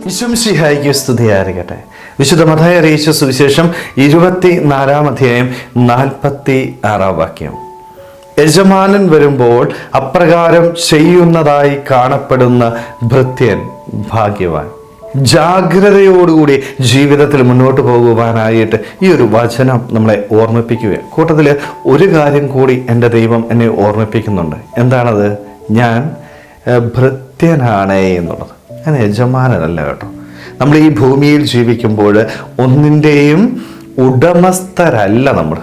ഈശോമിശിഹായ്ക്ക് സ്തുതിയായിരിക്കട്ടെ. വിശുദ്ധ മത്തായി അറിയിച്ച സുവിശേഷം 24-ാം അധ്യായം 46-ാം വാക്യം. യജമാനൻ വരുമ്പോൾ അപ്രകാരം ചെയ്യുന്നതായി കാണപ്പെടുന്ന ഭൃത്യൻ ഭാഗ്യവാൻ. ജാഗ്രതയോടുകൂടി ജീവിതത്തിൽ മുന്നോട്ട് പോകുവാനായിട്ട് ഈ ഒരു വചനം നമ്മളെ ഓർമ്മിപ്പിക്കുകയാണ്. കൂട്ടത്തിൽ ഒരു കാര്യം കൂടി എൻ്റെ ദൈവം എന്നെ ഓർമ്മിപ്പിക്കുന്നുണ്ട്. എന്താണത്? ഞാൻ ഭൃത്യനാണ് എന്നുള്ളത്. ഞാൻ യജമാനനല്ല കേട്ടോ. നമ്മൾ ഈ ഭൂമിയിൽ ജീവിക്കുമ്പോൾ ഒന്നിൻ്റെയും ഉടമസ്ഥരല്ല നമ്മൾ.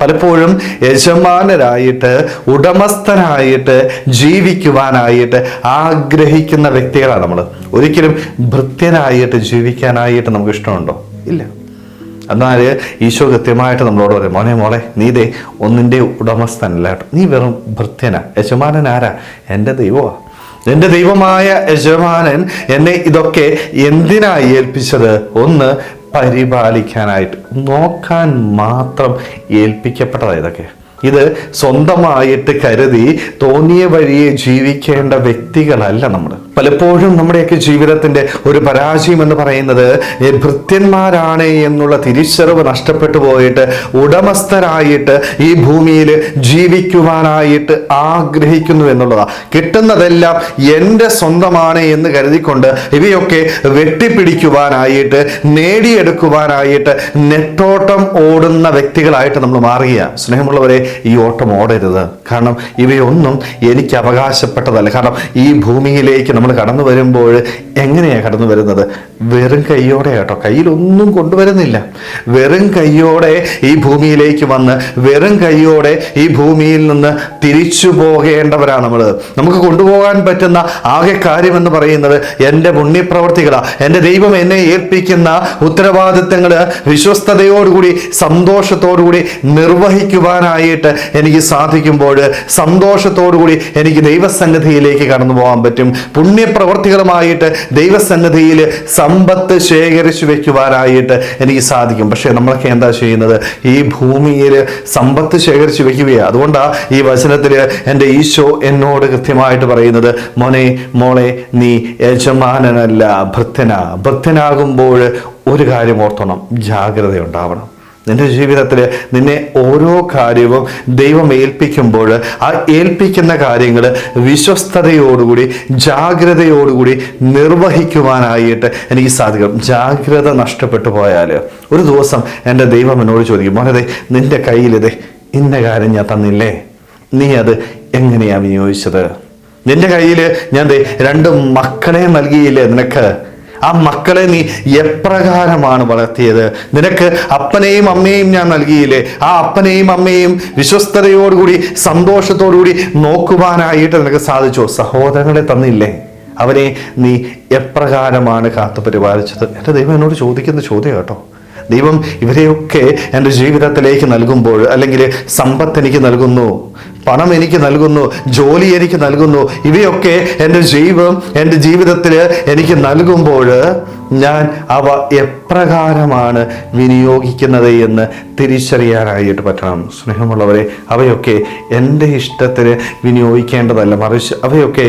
പലപ്പോഴും യജമാനരായിട്ട് ഉടമസ്ഥനായിട്ട് ജീവിക്കുവാനായിട്ട് ആഗ്രഹിക്കുന്ന വ്യക്തികളാണ് നമ്മൾ. ഒരിക്കലും ഭൃത്യനായിട്ട് ജീവിക്കാനായിട്ട് നമുക്ക് ഇഷ്ടമുണ്ടോ? ഇല്ല. എന്നാൽ ഈശോ കൃത്യമായിട്ട് നമ്മളോട് പറയും, മോനെ മോളെ, നീ ദേ ഒന്നിൻ്റെ ഉടമസ്ഥനല്ല കേട്ടോ, നീ വെറും ഭൃത്യനാ. യജമാനൻ ആരാ? എൻ്റെ ദൈവമാണ്. എൻ്റെ ദൈവമായ യജമാനൻ എന്നെ ഇതൊക്കെ എന്തിനായി ഏൽപ്പിച്ചത്? ഒന്ന്, പരിപാലിക്കാനായിട്ട്, നോക്കാൻ മാത്രം ഏൽപ്പിക്കപ്പെട്ടതാണ് ഇതൊക്കെ. ഇത് സ്വന്തമായിട്ട് കരുതി തോന്നിയ വഴിയെ ജീവിക്കേണ്ട വ്യക്തികളല്ല നമ്മൾ. പലപ്പോഴും നമ്മുടെയൊക്കെ ജീവിതത്തിന്റെ ഒരു പരാജയം എന്ന് പറയുന്നത് ഭൃത്യന്മാരാണ് എന്നുള്ള തിരിച്ചറിവ് നഷ്ടപ്പെട്ടു പോയിട്ട് ഉടമസ്ഥരായിട്ട് ഈ ഭൂമിയിൽ ജീവിക്കുവാനായിട്ട് ആഗ്രഹിക്കുന്നു എന്നുള്ളതാണ്. കിട്ടുന്നതെല്ലാം എൻ്റെ സ്വന്തമാണ് എന്ന് കരുതിക്കൊണ്ട് ഇവയൊക്കെ വെട്ടിപ്പിടിക്കുവാനായിട്ട് നേടിയെടുക്കുവാനായിട്ട് നെട്ടോട്ടം ഓടുന്ന വ്യക്തികളായിട്ട് നമ്മൾ മാറുകയാണ്. സ്നേഹമുള്ളവരെ, ഈ ഓട്ടം ഓടരുത്. കാരണം ഇവയൊന്നും എനിക്ക് അവകാശപ്പെട്ടതല്ല. കാരണം ഈ ഭൂമിയിലേക്ക് നമ്മൾ കടന്നു വരുമ്പോൾ എങ്ങനെയാണ് കടന്നു വരുന്നത്? വെറും കൈയോടെ കേട്ടോ. കയ്യിലൊന്നും കൊണ്ടുവരുന്നില്ല. വെറും കൈയോടെ ഈ ഭൂമിയിലേക്ക് വന്ന് വെറും കൈയോടെ ഈ ഭൂമിയിൽ നിന്ന് തിരിച്ചു പോകേണ്ടവരാണ് നമ്മൾ. നമുക്ക് കൊണ്ടുപോകാൻ പറ്റുന്ന ആകെ കാര്യമെന്ന് പറയുന്നത് എൻ്റെ പുണ്യപ്രവർത്തികളാണ്. എൻ്റെ ദൈവം എന്നെ ഏൽപ്പിക്കുന്ന ഉത്തരവാദിത്തങ്ങൾ വിശ്വസ്തയോടുകൂടി സന്തോഷത്തോടുകൂടി നിർവഹിക്കുവാനായിട്ട് എനിക്ക് സാധിക്കുമ്പോൾ സന്തോഷത്തോടുകൂടി എനിക്ക് ദൈവസന്നിധിയിലേക്ക് കടന്നു പോകാൻ പറ്റും. പുണ്യപ്രവർത്തികളുമായിട്ട് ദൈവസന്നിധിയിൽ സമ്പത്ത് ശേഖരിച്ചു വെക്കുവാനായിട്ട് എനിക്ക് സാധിക്കും. പക്ഷെ നമ്മളൊക്കെ എന്താ ചെയ്യുന്നത്? ഈ ഭൂമിയിൽ സമ്പത്ത് ശേഖരിച്ചു വെക്കുകയാണ്. അതുകൊണ്ടാണ് ഈ വചനത്തിൽ എൻ്റെ ഈശോ എന്നോട് കൃത്യമായിട്ട് പറയുന്നത്, മോനെ മോളെ, നീ യജമാനനല്ല, ഭൃത്യനാ. ഭൃത്യനാകുമ്പോൾ ഒരു കാര്യം ഓർത്തോണം, ജാഗ്രത ഉണ്ടാവണം. നിന്റെ ജീവിതത്തിൽ നിന്നെ ഓരോ കാര്യവും ദൈവം ഏൽപ്പിക്കുമ്പോൾ ആ ഏൽപ്പിക്കുന്ന കാര്യങ്ങൾ വിശ്വസ്തയോടുകൂടി ജാഗ്രതയോടുകൂടി നിർവഹിക്കുവാനായിട്ട് എനിക്ക് സാധിക്കും. ജാഗ്രത നഷ്ടപ്പെട്ടു പോയാൽ ഒരു ദിവസം എൻ്റെ ദൈവം എന്നോട് ചോദിക്കും, മോനെ, നിന്റെ കയ്യിലിത് ഇന്ന കാര്യം ഞാൻ തന്നില്ലേ, നീ അത് എങ്ങനെയാ വിനിയോഗിച്ചത്? നിന്റെ കയ്യിൽ ഞാൻ 2 മക്കളെ നൽകിയില്ലേ നിനക്ക്? ആ മക്കളെ നീ എപ്രകാരമാണ് വളർത്തിയത്? നിനക്ക് അപ്പനെയും അമ്മയും ഞാൻ നൽകിയില്ലേ? ആ അപ്പനെയും അമ്മയും വിശ്വസ്തയോടുകൂടി സന്തോഷത്തോടുകൂടി നോക്കുവാനായിട്ട് നിനക്ക് സാധിച്ചോ? സഹോദരങ്ങളെ തന്നില്ലേ? അവനെ നീ എപ്രകാരമാണ് കാത്തു പരിപാലിച്ചത്? എൻ്റെ ദൈവം എന്നോട് ചോദിക്കുന്ന ചോദ്യം കേട്ടോ. ദൈവം ഇവരെയൊക്കെ എൻ്റെ ജീവിതത്തിലേക്ക് നൽകുമ്പോൾ, അല്ലെങ്കിൽ സമ്പത്ത് എനിക്ക് നൽകുന്നു, പണം എനിക്ക് നൽകുന്നു, ജോലി എനിക്ക് നൽകുന്നു, ഇവയൊക്കെ എൻ്റെ ജീവിതത്തിൽ എനിക്ക് നൽകുമ്പോൾ ഞാൻ അവ എപ്രകാരമാണ് വിനിയോഗിക്കുന്നത് എന്ന് തിരിച്ചറിയാനായിട്ട് പറ്റണം. സ്നേഹമുള്ളവരെ, അവയൊക്കെ എൻ്റെ ഇഷ്ടത്തിന് വിനിയോഗിക്കേണ്ടതല്ല, മറിച്ച് അവയൊക്കെ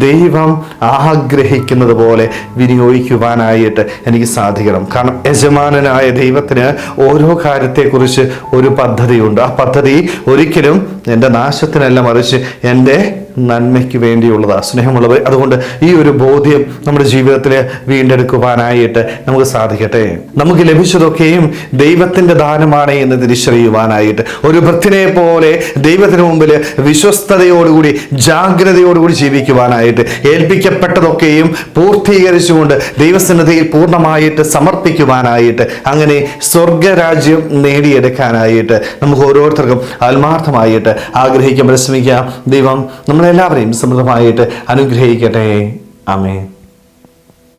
ദൈവം ആഗ്രഹിക്കുന്നത് പോലെ വിനിയോഗിക്കുവാനായിട്ട് എനിക്ക് സാധിക്കണം. കാരണം യജമാനനായ ദൈവത്തിന് ഓരോ കാര്യത്തെക്കുറിച്ച് ഒരു പദ്ധതിയുണ്ട്. ആ പദ്ധതി ഒരിക്കലും എൻ്റെ നാശത്തിനല്ല, മറിച്ച് എൻ്റെ നന്മയ്ക്ക് വേണ്ടിയുള്ളതാണ്. സ്നേഹമുള്ളവർ, അതുകൊണ്ട് ഈ ഒരു ബോധ്യം നമ്മുടെ ജീവിതത്തിൽ വീണ്ടെടുക്കുവാനായിട്ട് നമുക്ക് സാധിക്കട്ടെ. നമുക്ക് ലഭിച്ചതൊക്കെയും ദൈവത്തിൻ്റെ ദാനമാണ് എന്ന് തിരിച്ചറിയുവാനായിട്ട് ഒരു ഭക്തനെ പോലെ ദൈവത്തിന് മുമ്പിൽ വിശ്വസ്തയോടുകൂടി ജാഗ്രതയോടുകൂടി ജീവിക്കുവാനായിട്ട് ഏൽപ്പിക്കപ്പെട്ടതൊക്കെയും പൂർത്തീകരിച്ചുകൊണ്ട് ദൈവസന്നിധിയിൽ പൂർണ്ണമായിട്ട് സമർപ്പിക്കുവാനായിട്ട് അങ്ങനെ സ്വർഗരാജ്യം നേടിയെടുക്കാനായിട്ട് നമുക്ക് ഓരോരുത്തർക്കും ആത്മാർത്ഥമായിട്ട് ആഗ്രഹിക്കാൻ പരിശ്രമിക്കാം. ദൈവം നമ്മളെല്ലാവരെയും സമൃദ്ധമായിട്ട് അനുഗ്രഹിക്കട്ടെ. ആമേൻ.